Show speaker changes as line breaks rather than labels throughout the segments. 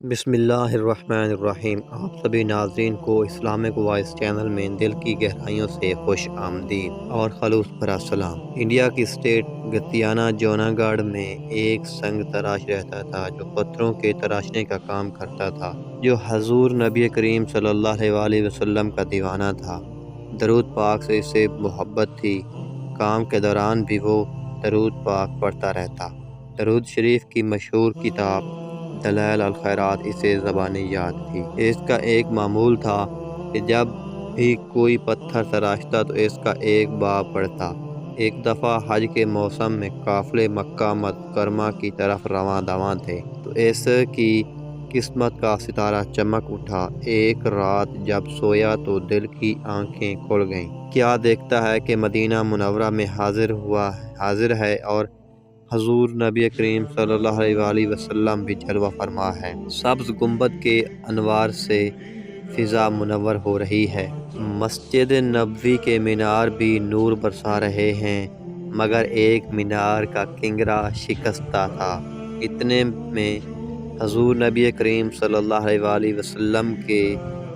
بسم اللہ الرحمن الرحیم۔ آپ سبھی ناظرین کو اسلامک وائس چینل میں دل کی گہرائیوں سے خوش آمدید اور خلوص بھرا سلام۔ انڈیا کی اسٹیٹ گتیانہ جوناگڑھ میں ایک سنگ تراش رہتا تھا جو پتھروں کے تراشنے کا کام کرتا تھا، جو حضور نبی کریم صلی اللہ علیہ وسلم کا دیوانہ تھا۔ درود پاک سے اسے محبت تھی، کام کے دوران بھی وہ درود پاک پڑھتا رہتا۔ درود شریف کی مشہور کتاب دلائل الخیرات اسے زبانی یاد تھی۔ اس کا ایک معمول تھا کہ جب بھی کوئی پتھر تراشتا تو اس کا ایک باب پڑھتا۔ ایک دفعہ حج کے موسم میں قافلے مکہ مکرمہ کی طرف رواں دواں تھے تو اس کی قسمت کا ستارہ چمک اٹھا۔ ایک رات جب سویا تو دل کی آنکھیں کھل گئیں۔ کیا دیکھتا ہے کہ مدینہ منورہ میں حاضر ہے اور حضور نبی کریم صلی اللہ علیہ وسلم بھی جلوہ فرما ہے۔ سبز گنبد کے انوار سے فضا منور ہو رہی ہے۔ مسجد نبوی کے مینار بھی نور برسا رہے ہیں، مگر ایک مینار کا کنگرا شکستہ تھا۔ اتنے میں حضور نبی کریم صلی اللہ علیہ وسلم کے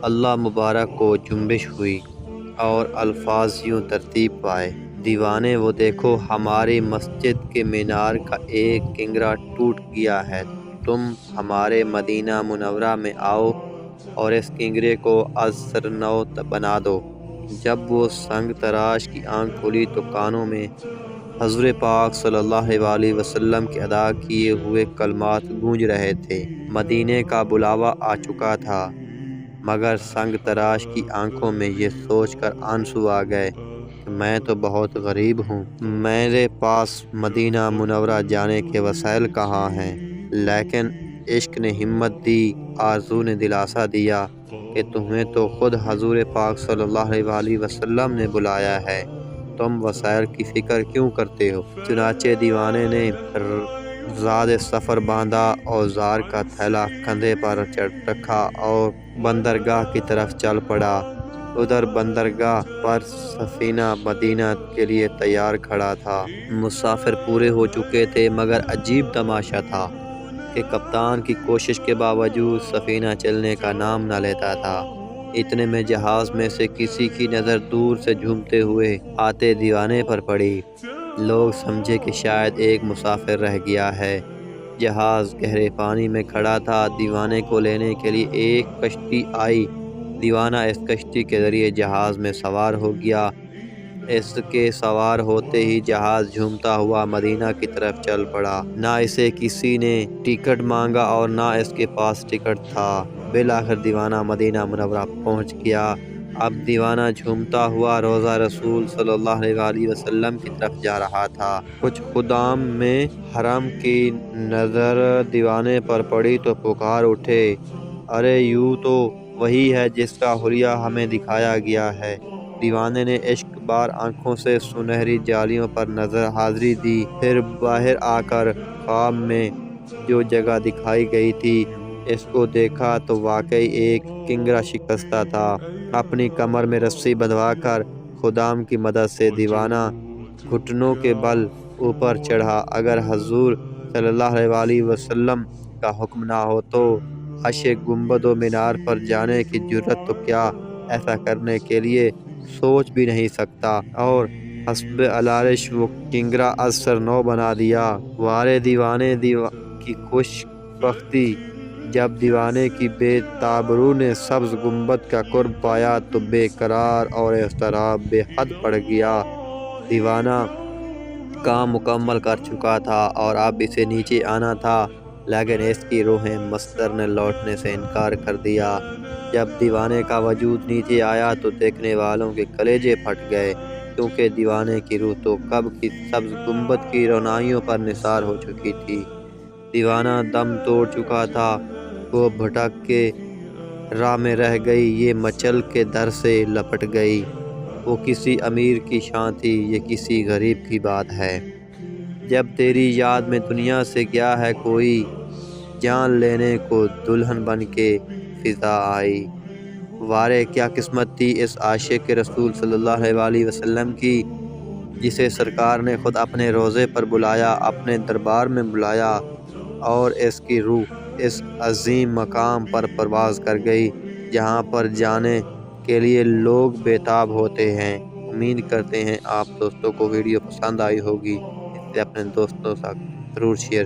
اللہ مبارک کو جنبش ہوئی اور الفاظ یوں ترتیب پائے: دیوانے وہ دیکھو، ہماری مسجد کے مینار کا ایک کنگرا ٹوٹ گیا ہے، تم ہمارے مدینہ منورہ میں آؤ اور اس کنگرے کو از سر نو بنا دو۔ جب وہ سنگ تراش کی آنکھ کھلی تو کانوں میں حضور پاک صلی اللہ علیہ وسلم کے ادا کیے ہوئے کلمات گونج رہے تھے۔ مدینے کا بلاوا آ چکا تھا، مگر سنگ تراش کی آنکھوں میں یہ سوچ کر آنسو آ گئے کہ میں تو بہت غریب ہوں، میرے پاس مدینہ منورہ جانے کے وسائل کہاں ہیں۔ لیکن عشق نے ہمت دی، آرزو نے دلاسا دیا کہ تمہیں تو خود حضور پاک صلی اللہ علیہ وسلم نے بلایا ہے، تم وسائل کی فکر کیوں کرتے ہو۔ چنانچہ دیوانے نے زاد سفر باندھا، اوزار کا تھیلا کندھے پر رکھا اور بندرگاہ کی طرف چل پڑا۔ ادھر بندرگاہ پر سفینہ مدینہ کے لیے تیار کھڑا تھا۔ مسافر پورے ہو چکے تھے، مگر عجیب تماشا تھا کہ کپتان کی کوشش کے باوجود سفینہ چلنے کا نام نہ لیتا تھا۔ اتنے میں جہاز میں سے کسی کی نظر دور سے جھومتے ہوئے آتے دیوانے پر پڑی۔ لوگ سمجھے کہ شاید ایک مسافر رہ گیا ہے۔ جہاز گہرے پانی میں کھڑا تھا۔ دیوانے کو لینے کے لیے ایک کشتی آئی۔ دیوانہ اس کشتی کے ذریعے جہاز میں سوار ہو گیا۔ اس کے سوار ہوتے ہی جہاز جھومتا ہوا مدینہ کی طرف چل پڑا۔ نہ اسے کسی نے ٹکٹ مانگا اور نہ اس کے پاس ٹکٹ تھا۔ بالآخر دیوانہ مدینہ منورہ پہنچ گیا۔ اب دیوانہ جھومتا ہوا روضہ رسول صلی اللہ علیہ وسلم کی طرف جا رہا تھا۔ کچھ خدام میں حرم کی نظر دیوانے پر پڑی تو پکار اٹھے: ارے یوں تو وہی ہے جس کا حلیہ ہمیں دکھایا گیا ہے۔ دیوانے نے عشق بار آنکھوں سے سنہری جالیوں پر نظر حاضری دی، پھر باہر آ کر خواب میں جو جگہ دکھائی گئی تھی اس کو دیکھا تو واقعی ایک کنگرا شکستہ تھا۔ اپنی کمر میں رسی بندھوا کر خدام کی مدد سے دیوانہ گھٹنوں کے بل اوپر چڑھا۔ اگر حضور صلی اللہ علیہ وسلم کا حکم نہ ہو تو عرش گنبد و مینار پر جانے کی جرأت تو کیا ایسا کرنے کے لیے سوچ بھی نہیں سکتا، اور حسب العرش وہ کنگرا از سر نو بنا دیا۔ وارے دیوانے کی خوش بختی! جب دیوانے کی بے تابرو نے سبز گنبد کا قرب پایا تو بے قرار اور اضطراب بے حد بڑھ گیا۔ دیوانہ کام مکمل کر چکا تھا اور اب اسے نیچے آنا تھا، لیکن اس کی روح مصدر نے لوٹنے سے انکار کر دیا۔ جب دیوانے کا وجود نیچے آیا تو دیکھنے والوں کے کلیجے پھٹ گئے، کیونکہ دیوانے کی روح تو کب کی سبز گنبد کی رونائیوں پر نثار ہو چکی تھی۔ دیوانہ دم توڑ چکا تھا۔ وہ بھٹک کے راہ میں رہ گئی، یہ مچل کے در سے لپٹ گئی۔ وہ کسی امیر کی شان تھی، یہ کسی غریب کی بات ہے۔ جب تیری یاد میں دنیا سے گیا ہے کوئی، جان لینے کو دلہن بن کے فضا آئی۔ وارے کیا قسمت تھی اس عاشق رسول صلی اللہ علیہ وسلم کی، جسے سرکار نے خود اپنے روضے پر بلایا، اپنے دربار میں بلایا اور اس کی روح اس عظیم مقام پر پرواز کر گئی جہاں پر جانے کے لیے لوگ بےتاب ہوتے ہیں۔ امید کرتے ہیں آپ دوستوں کو ویڈیو پسند آئی ہوگی، اسے اپنے دوستوں تک ضرور شیئر